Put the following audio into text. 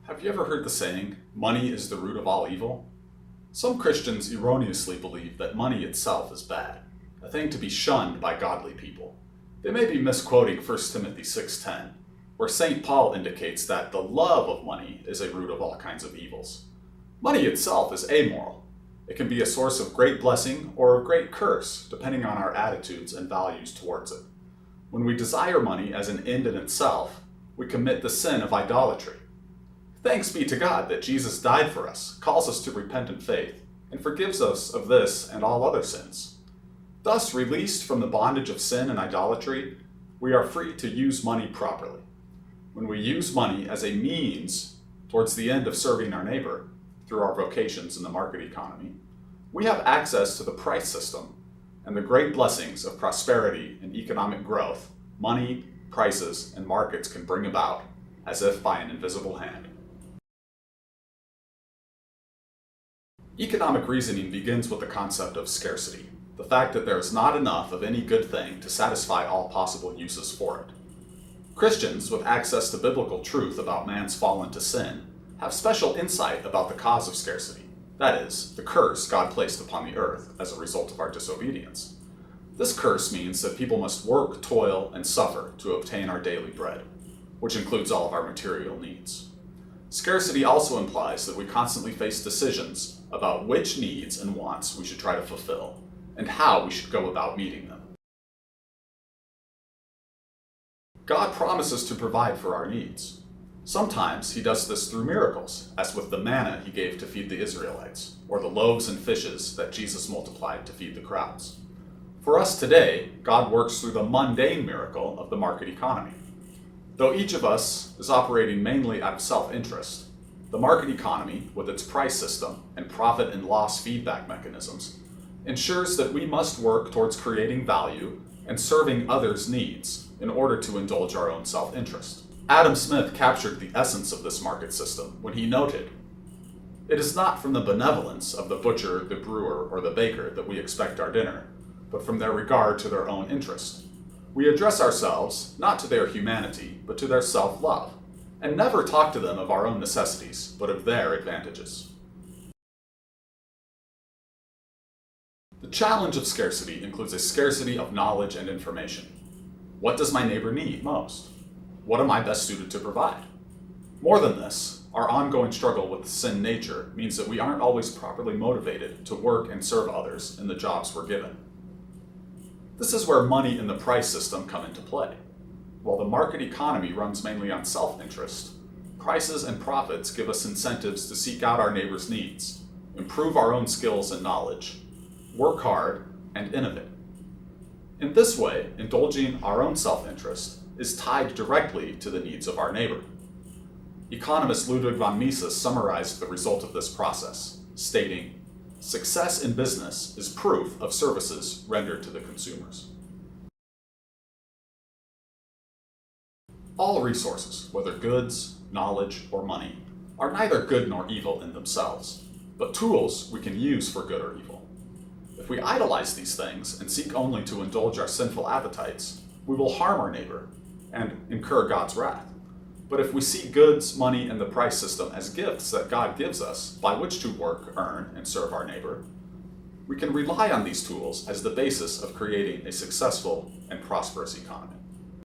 Have you ever heard the saying, money is the root of all evil? Some Christians erroneously believe that money itself is bad, a thing to be shunned by godly people. They may be misquoting 1 Timothy 6:10, where St. Paul indicates that the love of money is a root of all kinds of evils. Money itself is amoral. It can be a source of great blessing or of great curse, depending on our attitudes and values towards it. When we desire money as an end in itself, we commit the sin of idolatry. Thanks be to God that Jesus died for us, calls us to repentant faith, and forgives us of this and all other sins. Thus, released from the bondage of sin and idolatry, we are free to use money properly. When we use money as a means towards the end of serving our neighbor, through our vocations in the market economy, we have access to the price system and the great blessings of prosperity and economic growth money, prices, and markets can bring about, as if by an invisible hand. Economic reasoning begins with the concept of scarcity, the fact that there is not enough of any good thing to satisfy all possible uses for it. Christians, with access to biblical truth about man's fall into sin, have special insight about the cause of scarcity, that is, the curse God placed upon the earth as a result of our disobedience. This curse means that people must work, toil, and suffer to obtain our daily bread, which includes all of our material needs. Scarcity also implies that we constantly face decisions about which needs and wants we should try to fulfill, and how we should go about meeting them. God promises to provide for our needs. Sometimes he does this through miracles, as with the manna he gave to feed the Israelites, or the loaves and fishes that Jesus multiplied to feed the crowds. For us today, God works through the mundane miracle of the market economy. Though each of us is operating mainly out of self-interest, the market economy, with its price system and profit and loss feedback mechanisms, ensures that we must work towards creating value and serving others' needs in order to indulge our own self-interest. Adam Smith captured the essence of this market system when he noted, "It is not from the benevolence of the butcher, the brewer, or the baker that we expect our dinner, but from their regard to their own interest. We address ourselves not to their humanity, but to their self-love, and never talk to them of our own necessities, but of their advantages." The challenge of scarcity includes a scarcity of knowledge and information. What does my neighbor need most? What am I best suited to provide? More than this, our ongoing struggle with sin nature means that we aren't always properly motivated to work and serve others in the jobs we're given. This is where money and the price system come into play. While the market economy runs mainly on self-interest, prices and profits give us incentives to seek out our neighbor's needs, improve our own skills and knowledge, work hard, and innovate. In this way, indulging our own self-interest is tied directly to the needs of our neighbor. Economist Ludwig von Mises summarized the result of this process, stating, "Success in business is proof of services rendered to the consumers." All resources, whether goods, knowledge, or money, are neither good nor evil in themselves, but tools we can use for good or evil. If we idolize these things and seek only to indulge our sinful appetites, we will harm our neighbor and incur God's wrath. But if we see goods, money, and the price system as gifts that God gives us by which to work, earn, and serve our neighbor, we can rely on these tools as the basis of creating a successful and prosperous economy.